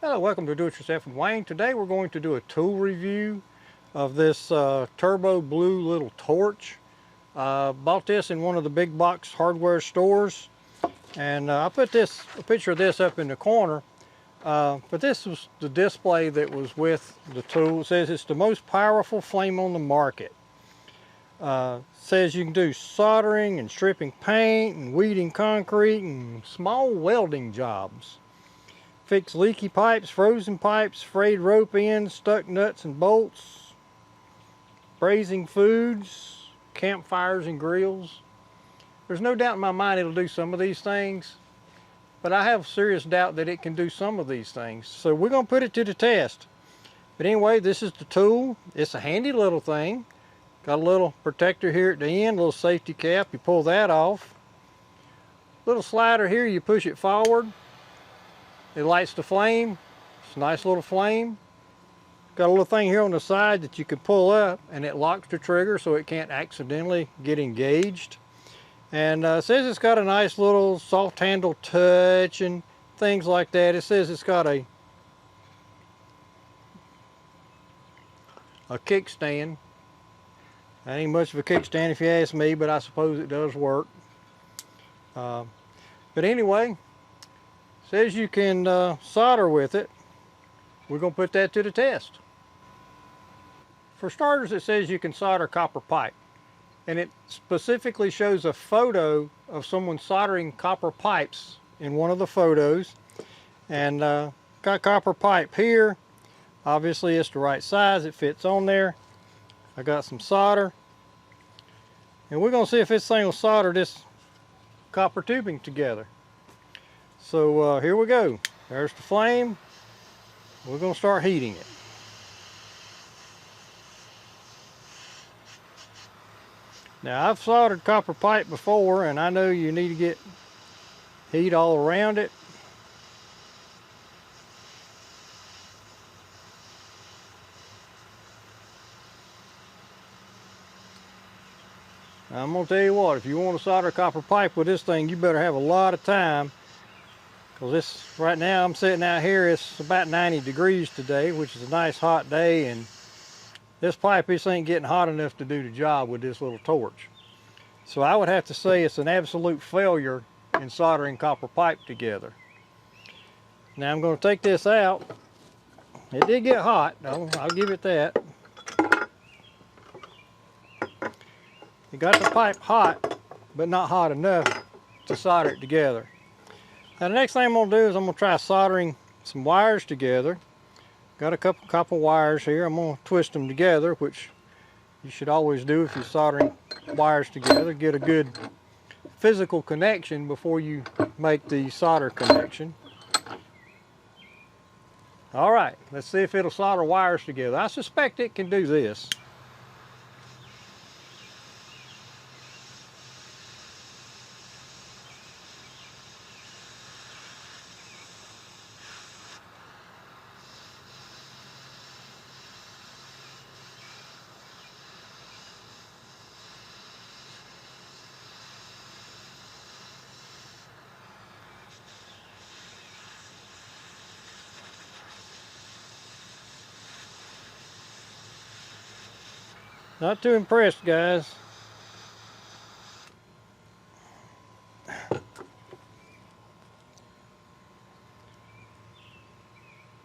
Hello, welcome to Do It Yourself with Wayne. Today we're going to do a tool review of this turbo blue little torch. Bought this in one of the big box hardware stores, and I put a picture of this up in the corner, but this was the display that was with the tool. It says it's the most powerful flame on the market. Says you can do soldering and stripping paint and weeding concrete and small welding jobs. Fix leaky pipes, frozen pipes, frayed rope ends, stuck nuts and bolts, braising foods, campfires and grills. There's no doubt in my mind it'll do some of these things, but I have serious doubt that it can do some of these things. So we're going to put it to the test. But anyway, this is the tool. It's a handy little thing. Got a little protector here at the end, a little safety cap. You pull that off. Little slider here, you push it forward. It lights the flame. It's a nice little flame. Got a little thing here on the side that you can pull up, and it locks the trigger so it can't accidentally get engaged. And it says it's got a nice little soft handle touch and things like that. It says it's got a kickstand. That ain't much of a kickstand if you ask me, but I suppose it does work. But anyway, says you can solder with it. We're going to put that to the test. For starters, it says you can solder copper pipe, and it specifically shows a photo of someone soldering copper pipes in one of the photos. And got copper pipe here. Obviously it's the right size, it fits on there. I got some solder, and we're going to see if this thing will solder this copper tubing together. So here we go. There's the flame. We're going to start heating it. Now, I've soldered copper pipe before, and I know you need to get heat all around it. Now, I'm going to tell you what, if you want to solder copper pipe with this thing, you better have a lot of time. Because this, right now I'm sitting out here, it's about 90 degrees today, which is a nice hot day, and this pipe just ain't getting hot enough to do the job with this little torch. So I would have to say it's an absolute failure in soldering copper pipe together. Now I'm going to take this out. It did get hot though, I'll give it that. It got the pipe hot, but not hot enough to solder it together. Now the next thing I'm going to do is I'm going to try soldering some wires together. Got a couple wires here. I'm going to twist them together, which you should always do if you're soldering wires together. Get a good physical connection before you make the solder connection. All right, let's see if it'll solder wires together. I suspect it can do this. Not too impressed, guys.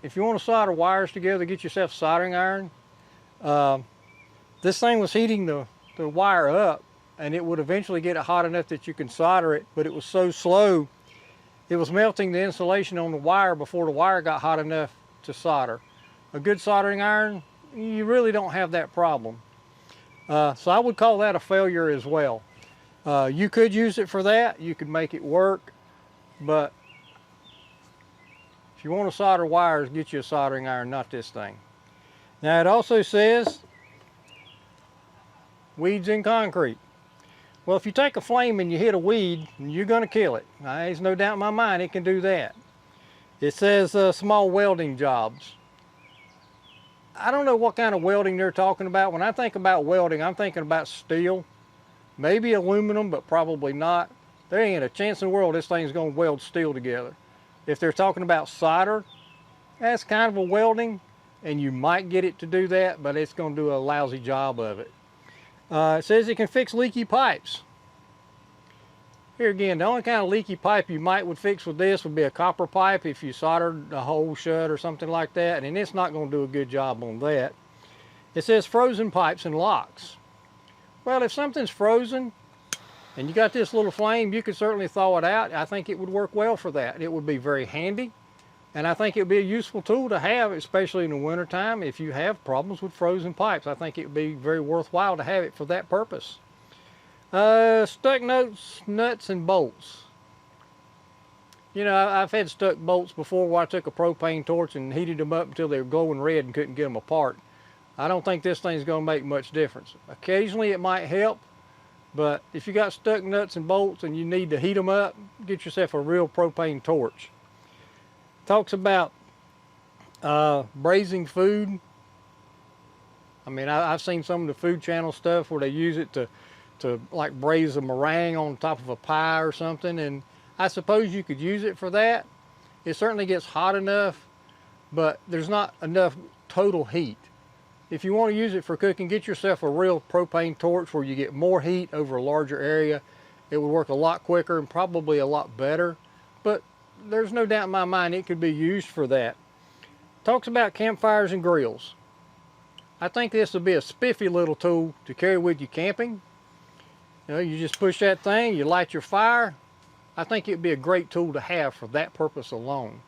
If you want to solder wires together, get yourself a soldering iron. This thing was heating the wire up, and it would eventually get it hot enough that you can solder it, but it was so slow, it was melting the insulation on the wire before the wire got hot enough to solder. A good soldering iron, you really don't have that problem. So I would call that a failure as well. You could use it for that, you could make it work, but if you want to solder wires, get you a soldering iron, not this thing. Now it also says weeds in concrete. Well, if you take a flame and you hit a weed, you're going to kill it. There's no doubt in my mind it can do that. It says small welding jobs. I don't know what kind of welding they're talking about. When I think about welding, I'm thinking about steel, maybe aluminum, but probably not. There ain't a chance in the world this thing's going to weld steel together. If they're talking about solder, That's kind of a welding, and you might get it to do that, but it's going to do a lousy job of it. It says it can fix leaky pipes. Here again, the only kind of leaky pipe you would fix with this would be a copper pipe if you soldered a hole shut or something like that, and it's not going to do a good job on that. It says frozen pipes and locks. Well, if something's frozen and you got this little flame, you could certainly thaw it out. I think it would work well for that. It would be very handy, and I think it would be a useful tool to have, especially in the wintertime if you have problems with frozen pipes. I think it would be very worthwhile to have it for that purpose. Stuck nuts and bolts. You know, I've had stuck bolts before where I took a propane torch and heated them up until they were glowing red and couldn't get them apart. I don't think this thing's going to make much difference. Occasionally it might help, but if you got stuck nuts and bolts and you need to heat them up, get yourself a real propane torch. Talks about braising food. I mean, I've seen some of the Food Channel stuff where they use it to like braise a meringue on top of a pie or something, and I suppose you could use it for that. It certainly gets hot enough, but there's not enough total heat. If you want to use it for cooking, get yourself a real propane torch where you get more heat over a larger area. It would work a lot quicker and probably a lot better, but there's no doubt in my mind it could be used for that. Talks about campfires and grills. I think this would be a spiffy little tool to carry with you camping. You know, you just push that thing, you light your fire. I think it'd be a great tool to have for that purpose alone.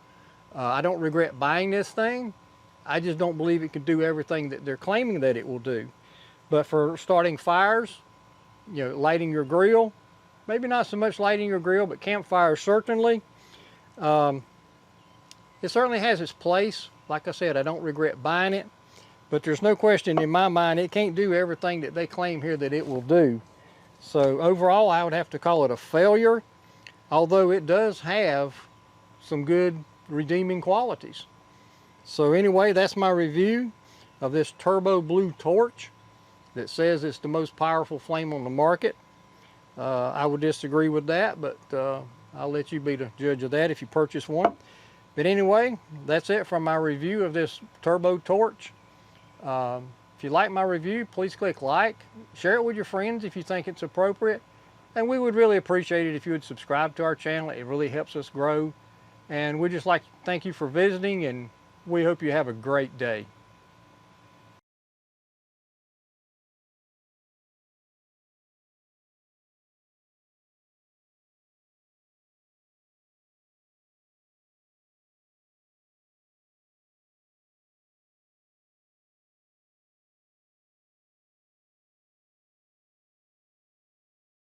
I don't regret buying this thing. I just don't believe it could do everything that they're claiming that it will do. But for starting fires, you know, lighting your grill, maybe not so much lighting your grill, but campfires certainly. It certainly has its place. Like I said, I don't regret buying it, but there's no question in my mind it can't do everything that they claim here that it will do. So overall, I would have to call it a failure, although it does have some good redeeming qualities. So anyway, that's my review of this turbo blue torch that says it's the most powerful flame on the market. I would disagree with that, but I'll let you be the judge of that if you purchase one. But anyway, that's it from my review of this turbo torch. If you like my review, please click like, share it with your friends if you think it's appropriate, and we would really appreciate it if you would subscribe to our channel. It really helps us grow, and we'd just like to thank you for visiting, and we hope you have a great day.